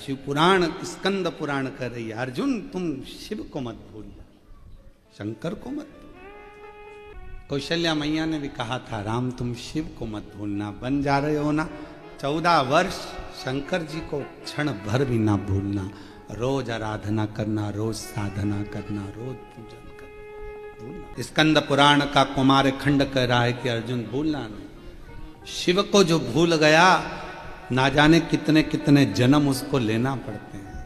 शिव पुराण स्कंद पुराण कर रही है, अर्जुन तुम शिव को मत भूलना, शंकर को मत भूलना। कौशल्या मैया ने भी कहा था राम तुम शिव को मत भूलना, बन जा रहे हो ना 14 वर्ष, शंकर जी को क्षण भर भी ना भूलना, रोज आराधना करना, रोज साधना करना, रोज पूजन करना। स्कंद पुराण का कुमार खंड कह रहा है कि अर्जुन भूलना नहीं। शिव को जो भूल गया ना जाने कितने कितने जन्म उसको लेना पड़ते हैं।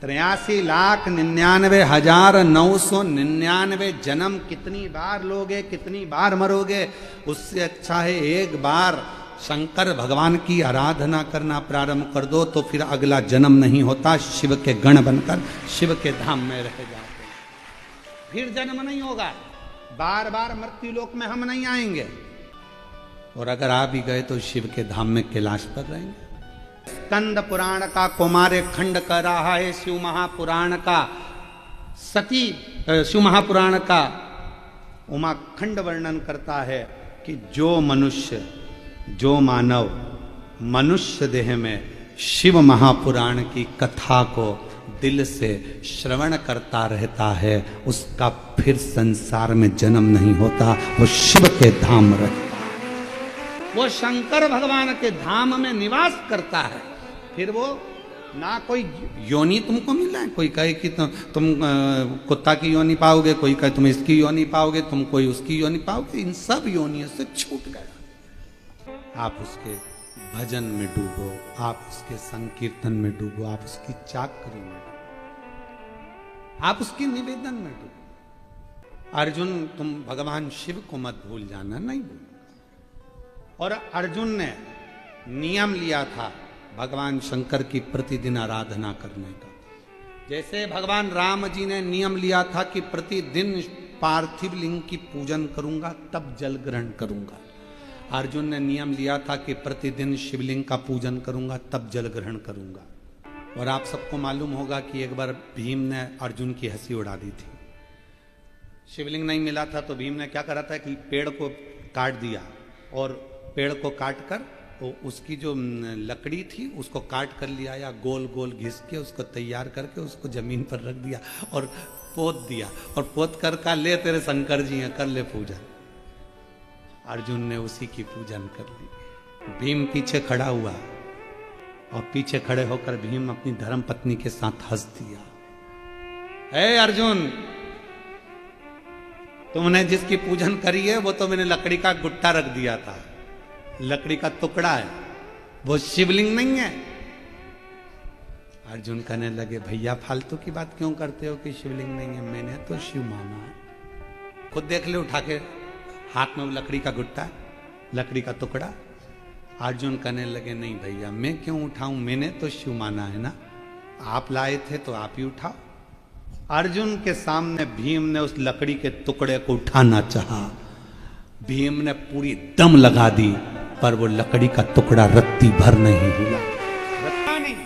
83,99,999 जन्म कितनी बार लोगे, कितनी बार मरोगे, उससे अच्छा है एक बार शंकर भगवान की आराधना करना प्रारंभ कर दो तो फिर अगला जन्म नहीं होता, शिव के गण बनकर शिव के धाम में रह जाते, फिर जन्म नहीं होगा, बार बार मृत्यु लोक में हम नहीं आएंगे, और अगर आ भी गए तो शिव के धाम में कैलाश पर रहेंगे। स्कंद पुराण का कुमार खंड कर रहा है, शिव महापुराण का शिव महापुराण का उमा खंड वर्णन करता है कि जो मनुष्य, जो मानव मनुष्य देह में शिव महापुराण की कथा को दिल से श्रवण करता रहता है, उसका फिर संसार में जन्म नहीं होता, वो शिव के धाम रहता, वो शंकर भगवान के धाम में निवास करता है। फिर वो ना कोई योनि तुमको मिला है, कोई कहे कि तुम कुत्ता की योनि पाओगे, कोई कहे तुम इसकी योनि पाओगे, तुम कोई उसकी योनि पाओगे, इन सब योनियों से छूट गया। आप उसके भजन में डूबो, आप उसके संकीर्तन में डूबो, आप उसकी चाकरी में डूबो, आप उसके निवेदन में डूबो। अर्जुन तुम भगवान शिव को मत भूल जाना, नहीं भूल। और अर्जुन ने नियम लिया था भगवान शंकर की प्रतिदिन आराधना करने का। जैसे भगवान राम जी ने नियम लिया था कि प्रतिदिन पार्थिव लिंग की पूजन करूंगा तब जल ग्रहण करूंगा, अर्जुन ने नियम लिया था कि प्रतिदिन शिवलिंग का पूजन करूंगा तब जल ग्रहण करूंगा। और आप सबको मालूम होगा कि एक बार भीम ने अर्जुन की हंसी उड़ा दी थी। शिवलिंग नहीं मिला था तो भीम ने क्या करा था कि पेड़ को काट दिया, और पेड़ को काट कर तो उसकी जो लकड़ी थी उसको काट कर लिया या गोल गोल घिस के उसको तैयार करके उसको जमीन पर रख दिया और पोत दिया, और पोत कर का ले तेरे शंकर जी हैं, कर ले पूजन। अर्जुन ने उसी की पूजन कर ली। भीम पीछे खड़ा हुआ और पीछे खड़े होकर भीम अपनी धर्म पत्नी के साथ हंस दिया। हे अर्जुन, तुमने जिसकी पूजन करी है वो तो मैंने लकड़ी का गुट्टा रख दिया था, लकड़ी का टुकड़ा है, वो शिवलिंग नहीं है। अर्जुन कहने लगे भैया फालतू की बात क्यों करते हो कि शिवलिंग नहीं है, मैंने तो शिव माना है, खुद देख ले उठा के हाथ में वो लकड़ी का गुट्टा, लकड़ी का टुकड़ा। अर्जुन कहने लगे नहीं भैया मैं क्यों उठाऊं, मैंने तो शिव माना है ना, आप लाए थे तो आप ही उठाओ। अर्जुन के सामने भीम ने उस लकड़ी के टुकड़े को उठाना चाहा, भीम ने पूरी दम लगा दी, पर वो लकड़ी का टुकड़ा रत्ती भर नहीं हिला, रत्ता नहीं।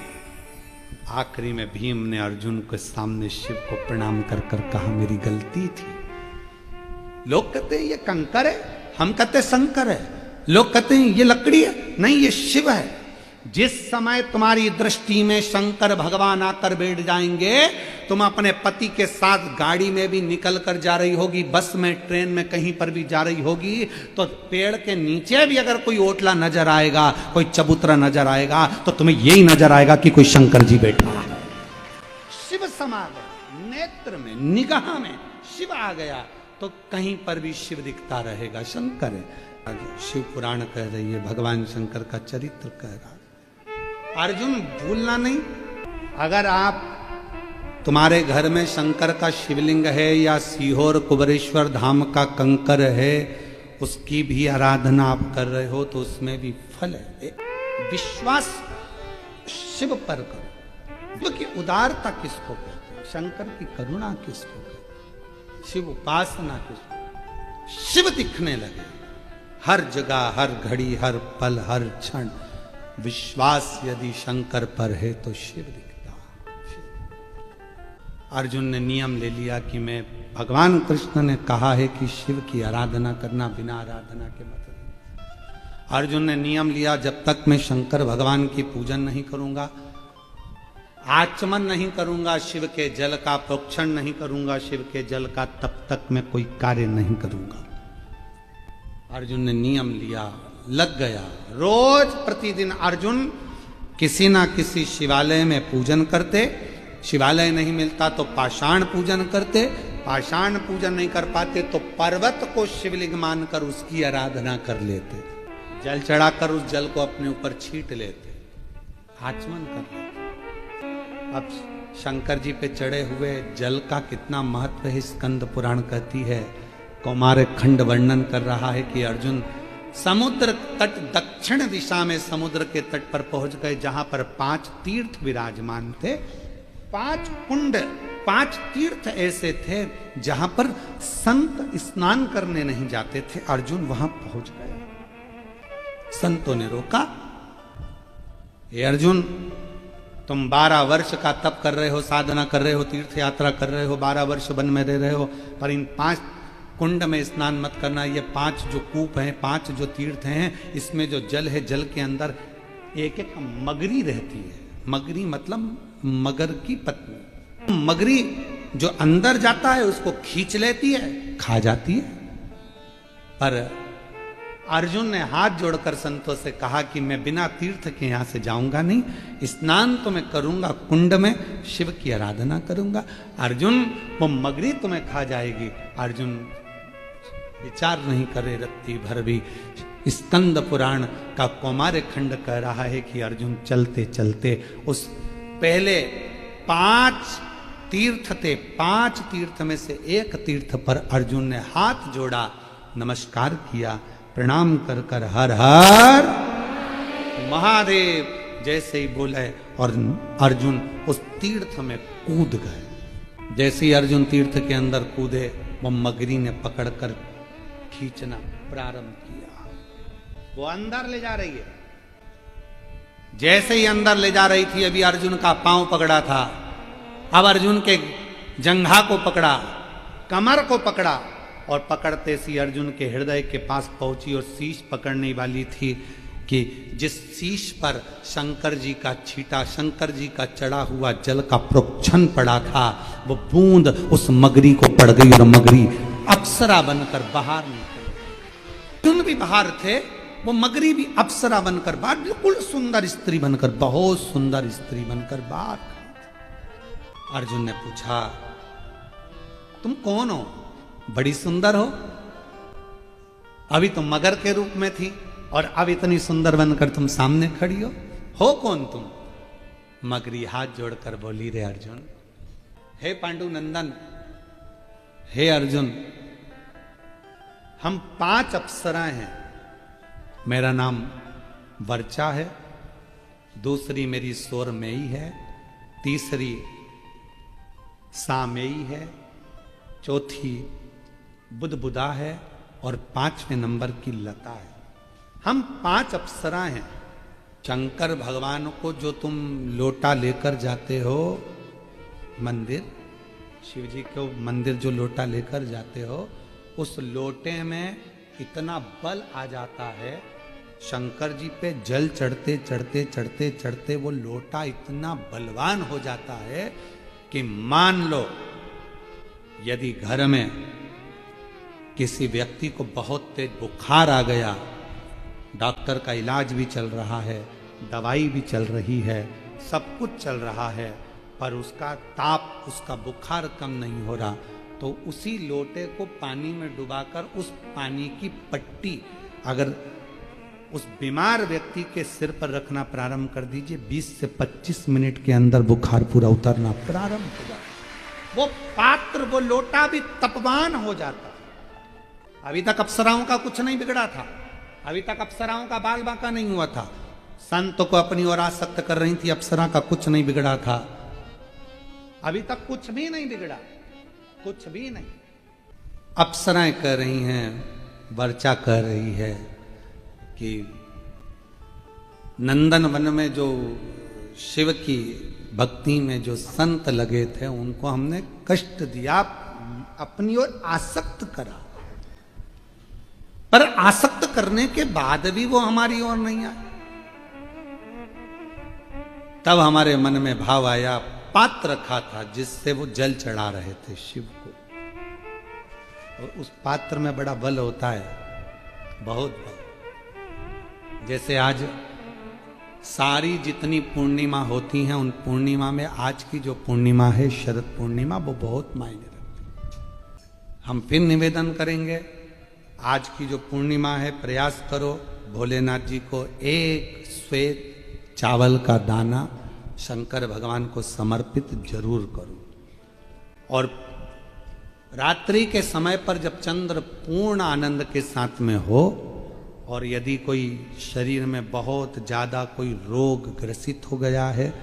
आखिरी में भीम ने अर्जुन के सामने शिव को प्रणाम कर कर कहा मेरी गलती थी। लोग कहते हैं ये कंकर है, हम कहते हैं शंकर है, लोग कहते हैं ये लकड़ी है, नहीं ये शिव है। जिस समय तुम्हारी दृष्टि में शंकर भगवान आकर बैठ जाएंगे, तुम अपने पति के साथ गाड़ी में भी निकल कर जा रही होगी, बस में, ट्रेन में, कहीं पर भी जा रही होगी, तो पेड़ के नीचे भी अगर कोई ओटला नजर आएगा, कोई चबूतरा नजर आएगा, तो तुम्हें यही नजर आएगा कि कोई शंकर जी बैठा है। शिव समा गया, नेत्र में, निगाह में शिव आ गया तो कहीं पर भी शिव दिखता रहेगा, शंकर है। शिव पुराण कह रही है, भगवान शंकर का चरित्र कह रहा है। अर्जुन भूलना नहीं, अगर आप तुम्हारे घर में शंकर का शिवलिंग है या सीहोर कुबरेश्वर धाम का कंकर है, उसकी भी आराधना आप कर रहे हो तो उसमें भी फल है। विश्वास शिव पर करो। क्योंकि उदारता किसको कहते हैं, शंकर की करुणा किसको कहते हैं, शिव उपासना किसको। शिव दिखने लगे हर जगह, हर घड़ी, हर पल, हर क्षण। विश्वास यदि शंकर पर है तो शिव दिखता। अर्जुन ने नियम ले लिया कि मैं, भगवान कृष्ण ने कहा है कि शिव की आराधना करना बिना आराधना के मतलब। अर्जुन ने नियम लिया जब तक मैं शंकर भगवान की पूजन नहीं करूंगा आचमन नहीं करूंगा शिव के जल का, प्रोक्षण नहीं करूंगा शिव के जल का, तब तक मैं कोई कार्य नहीं करूंगा। अर्जुन ने नियम लिया, लग गया। रोज प्रतिदिन अर्जुन किसी ना किसी शिवालय में पूजन करते, शिवालय नहीं मिलता तो पाषाण पूजन करते, पाषाण पूजन नहीं कर पाते तो पर्वत को शिवलिंग मानकर उसकी आराधना कर लेते, जल चढ़ाकर उस जल को अपने ऊपर छींट लेते, आचमन कर लेते। अब शंकर जी पे चढ़े हुए जल का कितना महत्व है, स्कंद पुराण कहती है। कौमार खंड वर्णन कर रहा है कि अर्जुन समुद्र तट, दक्षिण दिशा में समुद्र के तट पर पहुंच गए, जहां पर 5 तीर्थ विराजमान थे। 5 कुंड, 5 तीर्थ ऐसे थे जहां पर संत स्नान करने नहीं जाते थे। अर्जुन वहां पहुंच गए। संतों ने रोका, ये अर्जुन तुम 12 वर्ष का तप कर रहे हो, साधना कर रहे हो, तीर्थ यात्रा कर रहे हो, 12 वर्ष वन में रह रहे हो, पर इन 5 कुंड में स्नान मत करना। ये 5 जो कूप हैं, 5 जो तीर्थ हैं, इसमें जो जल है, जल के अंदर एक एक मगरी रहती है। मगरी मतलब मगर की पत्नी। मगरी जो अंदर जाता है उसको खींच लेती है, खा जाती है। पर अर्जुन ने हाथ जोड़कर संतों से कहा कि मैं बिना तीर्थ के यहां से जाऊंगा नहीं, स्नान तो मैं करूंगा, कुंड में शिव की आराधना करूंगा। अर्जुन, वो मगरी तुम्हें खा जाएगी। अर्जुन विचार नहीं करे रत्ती भर भी। स्कंद पुराण का कौमार खंड कह रहा है कि अर्जुन चलते चलते उस पहले 5 तीर्थ थे, 5 तीर्थ में से एक तीर्थ पर अर्जुन ने हाथ जोड़ा, नमस्कार किया, प्रणाम कर कर हर हर महादेव जैसे ही बोले और अर्जुन उस तीर्थ में कूद गए। जैसे ही अर्जुन तीर्थ के अंदर कूदे, वो मगरी ने पकड़कर खींचना प्रारंभ किया। वो अंदर ले जा रही है। जैसे ही अंदर ले जा रही थी, अभी अर्जुन का पांव पकड़ा था, अब अर्जुन के जंघा को पकड़ा, कमर को पकड़ा, और पकड़ते सी अर्जुन के हृदय के पास पहुंची और शीश पकड़ने वाली थी कि जिस शीश पर शंकर जी का छीटा, शंकर जी का चढ़ा हुआ जल का प्रोक्षण पड़ा था, वो बूंद उस मगरी को पड़ गई और मगरी अप्सरा बनकर बाहर निकली। अर्जुन भी बाहर थे, वो मगरी भी अप्सरा बनकर बाहर, बिल्कुल सुंदर स्त्री बनकर, बहुत सुंदर स्त्री बनकर बाहर। अर्जुन ने पूछा, तुम कौन हो? बड़ी सुंदर हो। अभी तुम मगर के रूप में थी और अब इतनी सुंदर बनकर तुम सामने खड़ी हो कौन तुम? मगरी हाथ जोड़कर बोली, रे अर्जुन, हे पांडु नंदन, हे अर्जुन, हम 5 अप्सराएं हैं। मेरा नाम वर्चा है, दूसरी मेरी सोरमेयी है, तीसरी सामेयी है, चौथी बुदबुदा है और 5वें नंबर की लता है। हम 5 अप्सरा हैं। शंकर भगवान को जो तुम लोटा लेकर जाते हो मंदिर, शिव जी को मंदिर जो लोटा लेकर जाते हो, उस लोटे में इतना बल आ जाता है, शंकर जी पे जल चढ़ते चढ़ते चढ़ते चढ़ते वो लोटा इतना बलवान हो जाता है कि मान लो यदि घर में किसी व्यक्ति को बहुत तेज बुखार आ गया, डॉक्टर का इलाज भी चल रहा है, दवाई भी चल रही है, सब कुछ चल रहा है, पर उसका ताप, उसका बुखार कम नहीं हो रहा, तो उसी लोटे को पानी में डुबाकर उस पानी की पट्टी अगर उस बीमार व्यक्ति के सिर पर रखना प्रारंभ कर दीजिए, 20 से 25 मिनट के अंदर बुखार पूरा उतरना प्रारंभ हो जाता। वो पात्र, वो लोटा भी तपवान हो जाता। अभी तक अप्सराओं का कुछ नहीं बिगड़ा था, अभी तक अप्सराओं का बाल बांका नहीं हुआ था, संत को अपनी ओर आसक्त कर रही थी, अप्सरा का कुछ नहीं बिगड़ा था, अभी तक कुछ भी नहीं बिगड़ा, कुछ भी नहीं। अप्सराएं कह रही हैं, वर्चा कह रही है कि नंदन वन में जो शिव की भक्ति में जो संत लगे थे, उनको हमने कष्ट दिया, अपनी ओर आसक्त करा, पर आसक्त करने के बाद भी वो हमारी ओर नहीं आए। तब हमारे मन में भाव आया, पात्र रखा था जिससे वो जल चढ़ा रहे थे शिव को, और उस पात्र में बड़ा बल होता है, बहुत बल। जैसे आज सारी जितनी पूर्णिमा होती हैं, उन पूर्णिमा में आज की जो पूर्णिमा है शरद पूर्णिमा, वो बहुत मायने रखती है। हम फिर निवेदन करेंगे, आज की जो पूर्णिमा है प्रयास करो भोलेनाथ जी को एक श्वेत चावल का दाना शंकर भगवान को समर्पित जरूर करो। और रात्रि के समय पर जब चंद्र पूर्ण आनंद के साथ में हो, और यदि कोई शरीर में बहुत ज़्यादा कोई रोग ग्रसित हो गया है,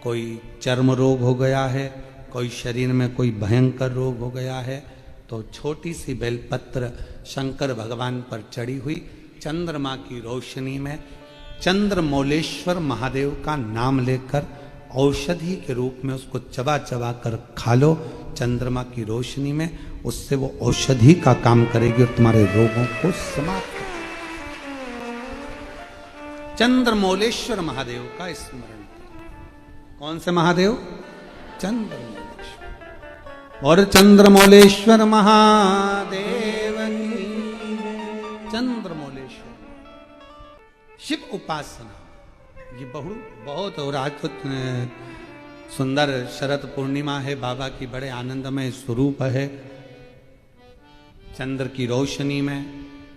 कोई चर्म रोग हो गया है, कोई शरीर में कोई भयंकर रोग हो गया है, तो छोटी सी बेलपत्र शंकर भगवान पर चढ़ी हुई चंद्रमा की रोशनी में चंद्रमौलेश्वर महादेव का नाम लेकर औषधि के रूप में उसको चबा चबा कर खा लो चंद्रमा की रोशनी में, उससे वो औषधि का काम करेगी और तुम्हारे रोगों को समाप्त करेगी। चंद्रमौलेश्वर महादेव का स्मरण करो। कौन से महादेव? चंद्रमौलेश्वर। और चंद्रमौलेश्वर महादेव की चंद्रमौलेश्वर शिव उपासना ये बहुत। और आज तो सुंदर शरद पूर्णिमा है, बाबा की बड़े आनंदमय स्वरूप है। चंद्र की रोशनी में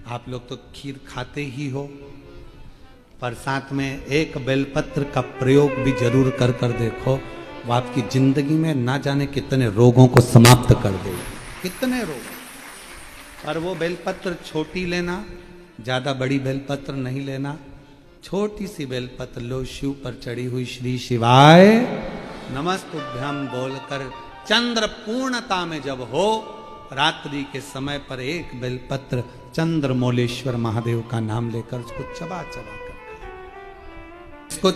आप लोग तो खीर खाते ही हो, पर साथ में एक बेलपत्र का प्रयोग भी जरूर कर कर देखो, वो आपकी जिंदगी में ना जाने कितने रोगों को समाप्त कर देगा, कितने रोग। और वो बेलपत्र छोटी लेना, ज्यादा बड़ी बेलपत्र नहीं लेना, छोटी सी बेलपत्र लो, शिव पर चढ़ी हुई श्री शिवाय नमस्तुभ्यम बोलकर चंद्र पूर्णता में जब हो, रात्रि के समय पर एक बेलपत्र चंद्रमौलेश्वर महादेव का नाम लेकर उसको चबा चबा कर, इसको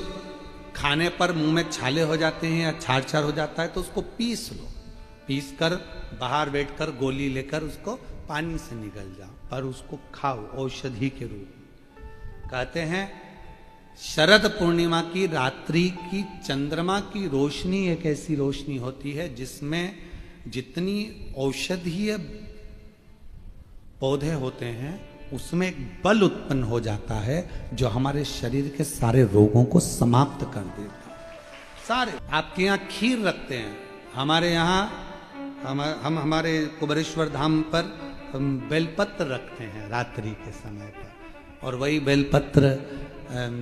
खाने पर मुंह में छाले हो जाते हैं या छार छार हो जाता है तो उसको पीस लो, पीस कर बाहर बैठकर गोली लेकर उसको पानी से निगल जाओ, पर उसको खाओ औषधि के रूप में। कहते हैं शरद पूर्णिमा की रात्रि की चंद्रमा की रोशनी एक ऐसी रोशनी होती है जिसमें जितनी औषधीय पौधे होते हैं उसमें एक बल उत्पन्न हो जाता है जो हमारे शरीर के सारे रोगों को समाप्त कर देता है। सारे आपके यहाँ खीर रखते हैं, हमारे यहाँ हम हमारे कुबेरेश्वर धाम पर बेलपत्र रखते हैं रात्रि के समय पर, और वही बेलपत्र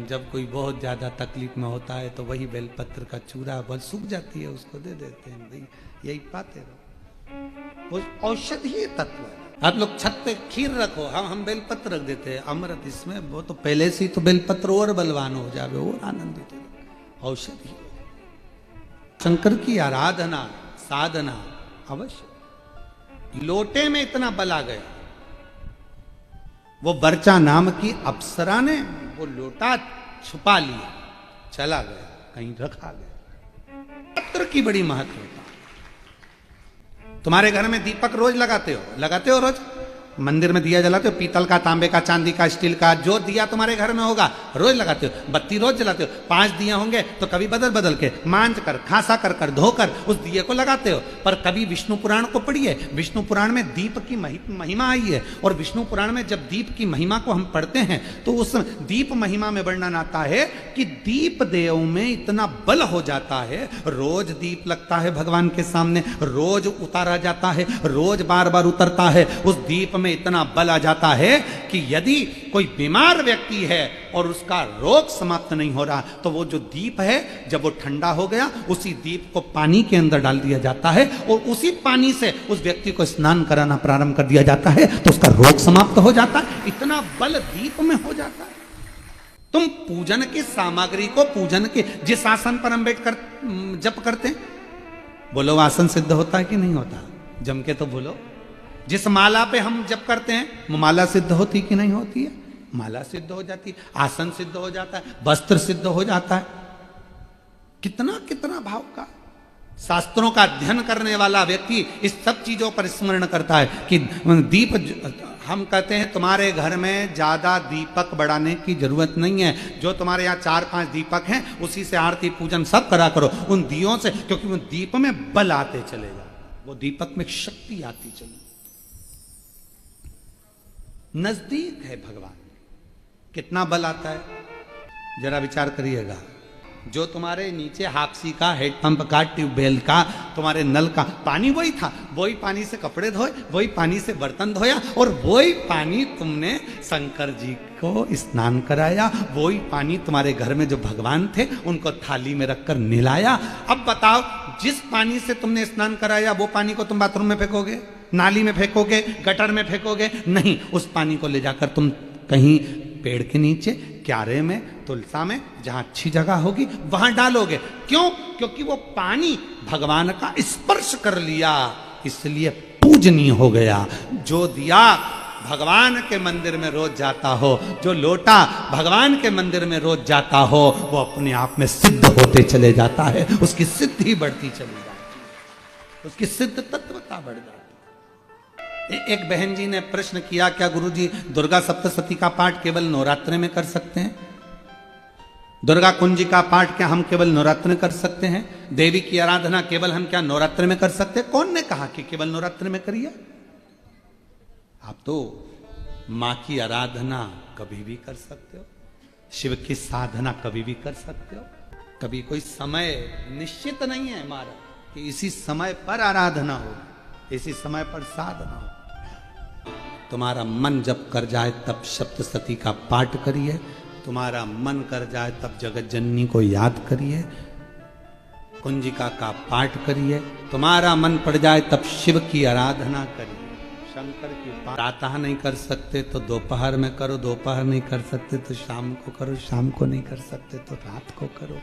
जब कोई बहुत ज़्यादा तकलीफ में होता है तो वही बेलपत्र का चूरा बल सूख जाती है उसको दे देते हैं, भाई यही पाते रहो, वो औषधीय तत्व है। आप लोग छत पे खीर रखो, हम बेलपत्र रख देते हैं अमृत इसमें, वो तो पहले से ही तो बेलपत्र और बलवान हो जावे और आनंदित हो। औषधि शंकर की आराधना साधना अवश्य। लोटे में इतना बल आ गया, वो बर्चा नाम की अप्सरा ने वो लोटा छुपा लिया, चला गया कहीं रखा गया। पत्र की बड़ी महत्वता। तुम्हारे घर में दीपक रोज लगाते हो रोज? मंदिर में दिया जलाते हो, पीतल का, तांबे का, चांदी का, स्टील का, जो दिया तुम्हारे घर में होगा रोज लगाते हो। बत्ती रोज जलाते हो, 5 दिए होंगे तो कभी बदल बदल के मांझ कर खासा कर धोकर उस दिए को लगाते हो। पर कभी विष्णु पुराण को पढ़िए, विष्णु पुराण में दीप की महिमा आई है, और विष्णु पुराण में जब दीप की महिमा को हम पढ़ते हैं तो उस दीप महिमा में वर्णन आता है कि दीप देव में इतना बल हो जाता है, रोज दीप लगता है भगवान के सामने, रोज उतारा जाता है, रोज बार बार उतरता है, उस दीप में इतना बल आ जाता है कि यदि कोई बीमार व्यक्ति है और उसका रोग समाप्त नहीं हो रहा तो वो जो दीप है जब वो ठंडा हो गया उसी दीप को पानी के अंदर डाल दिया जाता है और उसी पानी से उस व्यक्ति को स्नान कराना प्रारंभ कर दिया जाता है तो उसका रोग समाप्त हो जाता है। इतना बल दीप में हो जाता है। तुम पूजन की सामग्री को, पूजन के जिस आसन पर हम बैठकर जप करते हैं, बोलो आसन सिद्ध होता है कि नहीं होता? जम के तो बोलो। जिस माला पे हम जप करते हैं माला सिद्ध होती कि नहीं होती है? माला सिद्ध हो जाती है, आसन सिद्ध हो जाता है, वस्त्र सिद्ध हो जाता है। कितना कितना भाव का। शास्त्रों का अध्ययन करने वाला व्यक्ति इस सब चीजों पर स्मरण करता है कि दीप हम कहते हैं तुम्हारे घर में ज्यादा दीपक बढ़ाने की जरूरत नहीं है, जो तुम्हारे यहाँ 4-5 दीपक हैं उसी से आरती पूजन सब करा करो, उन दियों से, क्योंकि वो दीप में बल आते चलेगा, वो दीपक में शक्ति आती चलेगी। नजदीक है भगवान, कितना बल आता है जरा विचार करिएगा। जो तुम्हारे नीचे हापसी का, हेडपंप का, ट्यूबवेल का, तुम्हारे नल का पानी वही था, वही पानी से कपड़े धोए, वही पानी से बर्तन धोया, और वही पानी तुमने शंकर जी को स्नान कराया, वही पानी तुम्हारे घर में जो भगवान थे उनको थाली में रखकर नहलाया। अब बताओ, जिस पानी से तुमने स्नान कराया वो पानी को तुम बाथरूम में फेंकोगे, नाली में फेंकोगे, गटर में फेंकोगे? नहीं, उस पानी को ले जाकर तुम कहीं पेड़ के नीचे, क्यारे में, तुलसा में, जहां अच्छी जगह होगी वहां डालोगे। क्यों? क्योंकि वो पानी भगवान का स्पर्श कर लिया, इसलिए पूजनीय हो गया। जो दिया भगवान के मंदिर में रोज जाता हो, जो लोटा भगवान के मंदिर में रोज जाता हो, वो अपने आप में सिद्ध होते चले जाता है, उसकी सिद्धि बढ़ती चली जाती है, उसकी सिद्ध तत्वता बढ़ जाती है। एक बहन जी ने प्रश्न किया, क्या गुरुजी दुर्गा सप्तशती का पाठ केवल नवरात्र में कर सकते हैं? दुर्गा कुंजी का पाठ क्या हम केवल नवरात्र में कर सकते हैं? देवी की आराधना केवल हम क्या नवरात्र में कर सकते हैं? कौन ने कहा कि केवल नवरात्र में करिए? आप तो मां की आराधना कभी भी कर सकते हो, शिव की साधना कभी भी कर सकते हो। कभी कोई समय निश्चित नहीं है हमारा कि इसी समय पर आराधना हो, इसी समय पर साधना हो। तुम्हारा मन जब कर जाए तब सप्तशती का पाठ करिए, तुम्हारा मन कर जाए तब जगत जननी को याद करिए, कुंजिका का पाठ करिए, तुम्हारा मन पड़ जाए तब शिव की आराधना करिए, शंकर की प्रातः नहीं कर सकते तो दोपहर में करो, दोपहर नहीं कर सकते तो शाम को करो, शाम को नहीं कर सकते तो रात को करो।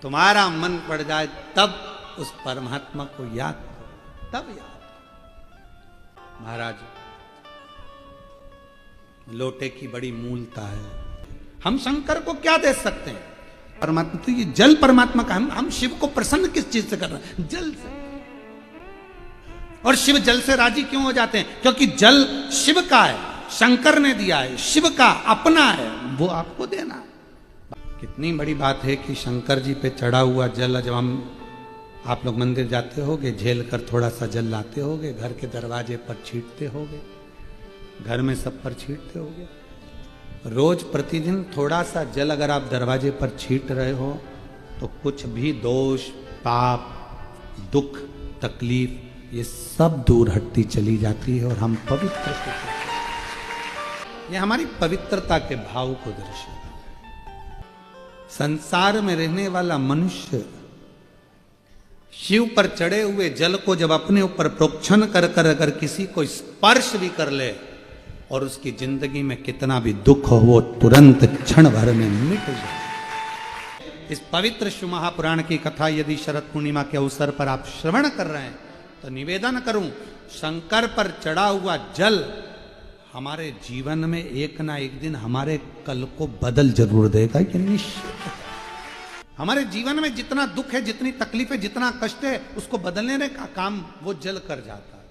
तुम्हारा मन पड़ जाए तब उस परमात्मा को याद करो, तब याद। महाराज, लोटे की बड़ी मूलता है, हम शंकर को क्या दे सकते हैं? परमात्मा तो ये जल परमात्मा का, हम शिव को प्रसन्न किस चीज से कर रहे हैं? जल से। और शिव जल से राजी क्यों हो जाते हैं? क्योंकि जल शिव का है, शंकर ने दिया है, शिव का अपना है, वो आपको देना है। कितनी बड़ी बात है कि शंकर जी पे चढ़ा हुआ जल, जब हम आप लोग मंदिर जाते होगे, झेल कर थोड़ा सा जल लाते होगे, घर के दरवाजे पर छींटते होगे, घर में सब पर छींटते होगे। रोज प्रतिदिन थोड़ा सा जल अगर आप दरवाजे पर छींट रहे हो तो कुछ भी दोष, पाप, दुख, तकलीफ, ये सब दूर हटती चली जाती है और हम पवित्र हो जाते हैं। ये हमारी पवित्रता के भाव को दर्शाता है। संसार में रहने वाला मनुष्य शिव पर चढ़े हुए जल को जब अपने ऊपर प्रोक्षण कर कर अगर किसी को स्पर्श भी कर ले और उसकी जिंदगी में कितना भी दुख हो वो तुरंत क्षण भर में मिट जाए। इस पवित्र शिव महापुराण की कथा यदि शरद पूर्णिमा के अवसर पर आप श्रवण कर रहे हैं तो निवेदन करूं, शंकर पर चढ़ा हुआ जल हमारे जीवन में एक ना एक दिन हमारे कल को बदल जरूर देगा, ये निश्चित है। हमारे जीवन में जितना दुख है, जितनी तकलीफ है, जितना कष्ट है, उसको बदलने का काम वो जल कर जाता है।